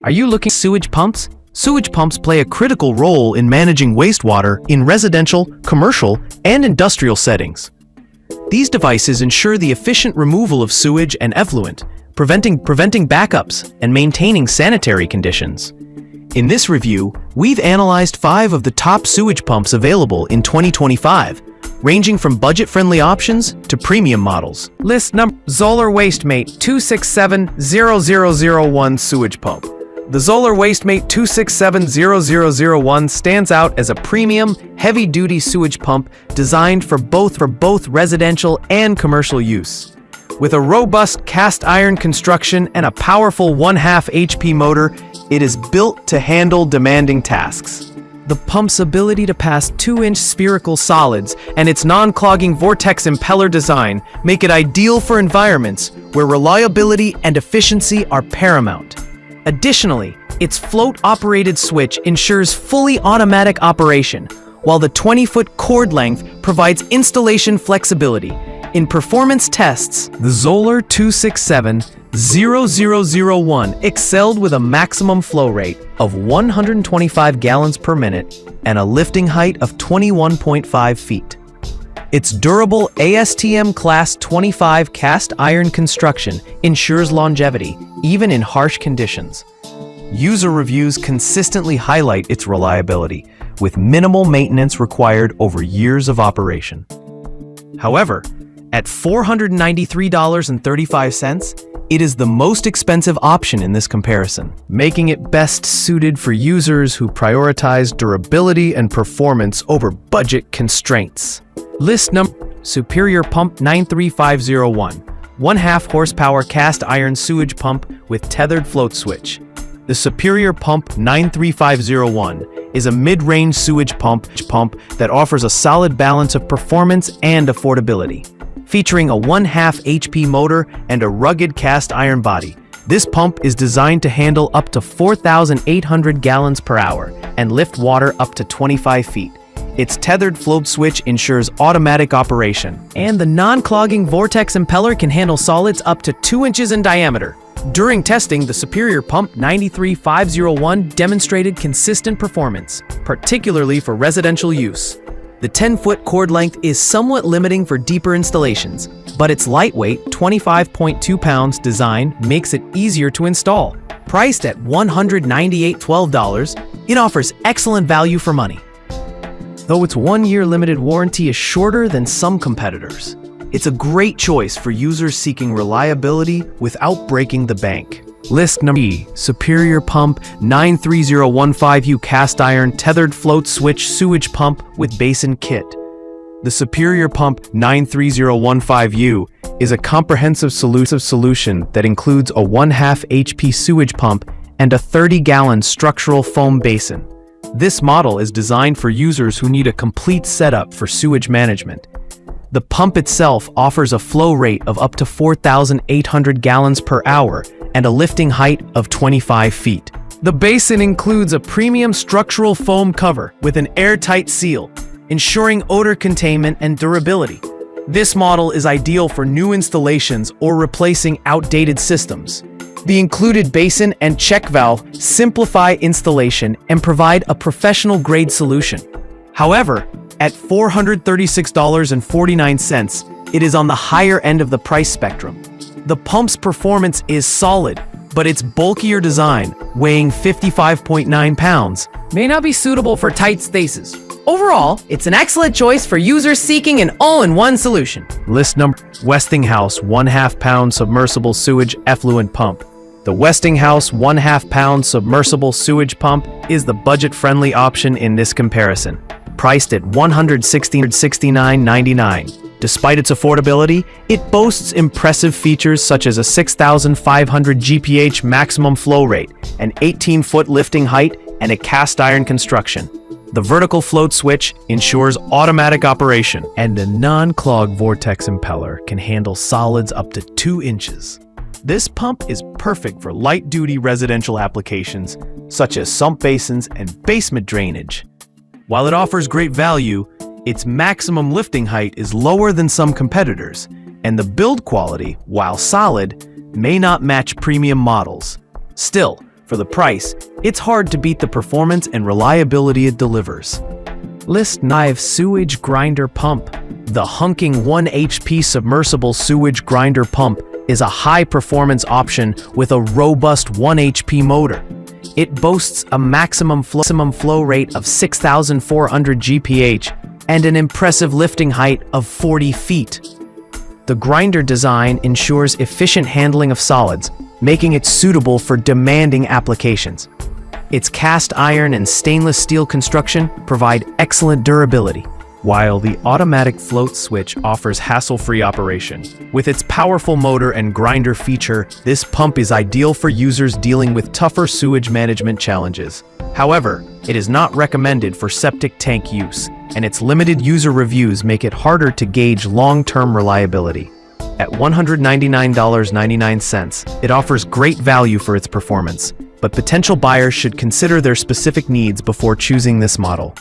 Are you looking at sewage pumps? Sewage pumps play a critical role in managing wastewater in residential, commercial, and industrial settings. These devices ensure the efficient removal of sewage and effluent, preventing backups and maintaining sanitary conditions. In this review, we've analyzed 5 of the top sewage pumps available in 2025, ranging from budget-friendly options to premium models. List number: Zoeller Wastemate 2670001 Sewage Pump. The Zoeller Wastemate 2670001 stands out as a premium, heavy-duty sewage pump designed for both residential and commercial use. With a robust cast-iron construction and a powerful 1/2 HP motor, it is built to handle demanding tasks. The pump's ability to pass 2-inch spherical solids and its non-clogging vortex impeller design make it ideal for environments where reliability and efficiency are paramount. Additionally, its float-operated switch ensures fully automatic operation, while the 20-foot cord length provides installation flexibility. In performance tests, the Zoeller 2670001 excelled with a maximum flow rate of 125 gallons per minute and a lifting height of 21.5 feet. Its durable ASTM Class 25 cast iron construction ensures longevity, even in harsh conditions. User reviews consistently highlight its reliability, with minimal maintenance required over years of operation. However, at $493.35, it is the most expensive option in this comparison, making it best suited for users who prioritize durability and performance over budget constraints. List number: Superior Pump 93501, 1/2 horsepower cast iron sewage pump with tethered float switch. The Superior Pump 93501 is a mid-range sewage pump that offers a solid balance of performance and affordability. Featuring a 1/2 HP motor and a rugged cast iron body, this pump is designed to handle up to 4,800 gallons per hour and lift water up to 25 feet. Its tethered float switch ensures automatic operation, and the non-clogging vortex impeller can handle solids up to 2 inches in diameter. During testing, the Superior Pump 93501 demonstrated consistent performance, particularly for residential use. The 10-foot cord length is somewhat limiting for deeper installations, but its lightweight, 25.2 pounds design makes it easier to install. Priced at $198.12, it offers excellent value for money. Though its 1-year limited warranty is shorter than some competitors, it's a great choice for users seeking reliability without breaking the bank. List number: Superior Pump 93015U cast iron tethered float switch sewage pump with basin kit. The Superior Pump 93015U is a comprehensive solution that includes a 1/2 HP sewage pump and a 30-gallon structural foam basin. This model is designed for users who need a complete setup for sewage management. The pump itself offers a flow rate of up to 4,800 gallons per hour and a lifting height of 25 feet. The basin includes a premium structural foam cover with an airtight seal, ensuring odor containment and durability. This model is ideal for new installations or replacing outdated systems. The included basin and check valve simplify installation and provide a professional-grade solution. However, at $436.49, it is on the higher end of the price spectrum. The pump's performance is solid, but its bulkier design, weighing 55.9 pounds, may not be suitable for tight spaces. Overall, it's an excellent choice for users seeking an all-in-one solution. List number: Westinghouse 1/2 pound submersible sewage effluent pump. The Westinghouse 1/2 pound submersible sewage pump is the budget-friendly option in this comparison, priced at $169.99. Despite its affordability, it boasts impressive features such as a 6,500 GPH maximum flow rate, an 18-foot lifting height, and a cast iron construction. The vertical float switch ensures automatic operation, and the non-clog vortex impeller can handle solids up to 2 inches. This pump is perfect for light-duty residential applications, such as sump basins and basement drainage. While it offers great value, its maximum lifting height is lower than some competitors, and the build quality, while solid, may not match premium models. Still, For the price, it's hard to beat the performance and reliability it delivers. List 9 Sewage Grinder Pump. The hunking 1 HP submersible sewage grinder pump is a high-performance option with a robust 1 HP motor. It boasts a maximum flow rate of 6,400 GPH and an impressive lifting height of 40 feet. The grinder design ensures efficient handling of solids, making it suitable for demanding applications. Its cast iron and stainless steel construction provide excellent durability, while the automatic float switch offers hassle-free operation. With its powerful motor and grinder feature, this pump is ideal for users dealing with tougher sewage management challenges. However, it is not recommended for septic tank use, and its limited user reviews make it harder to gauge long-term reliability. At $199.99, it offers great value for its performance, but potential buyers should consider their specific needs before choosing this model.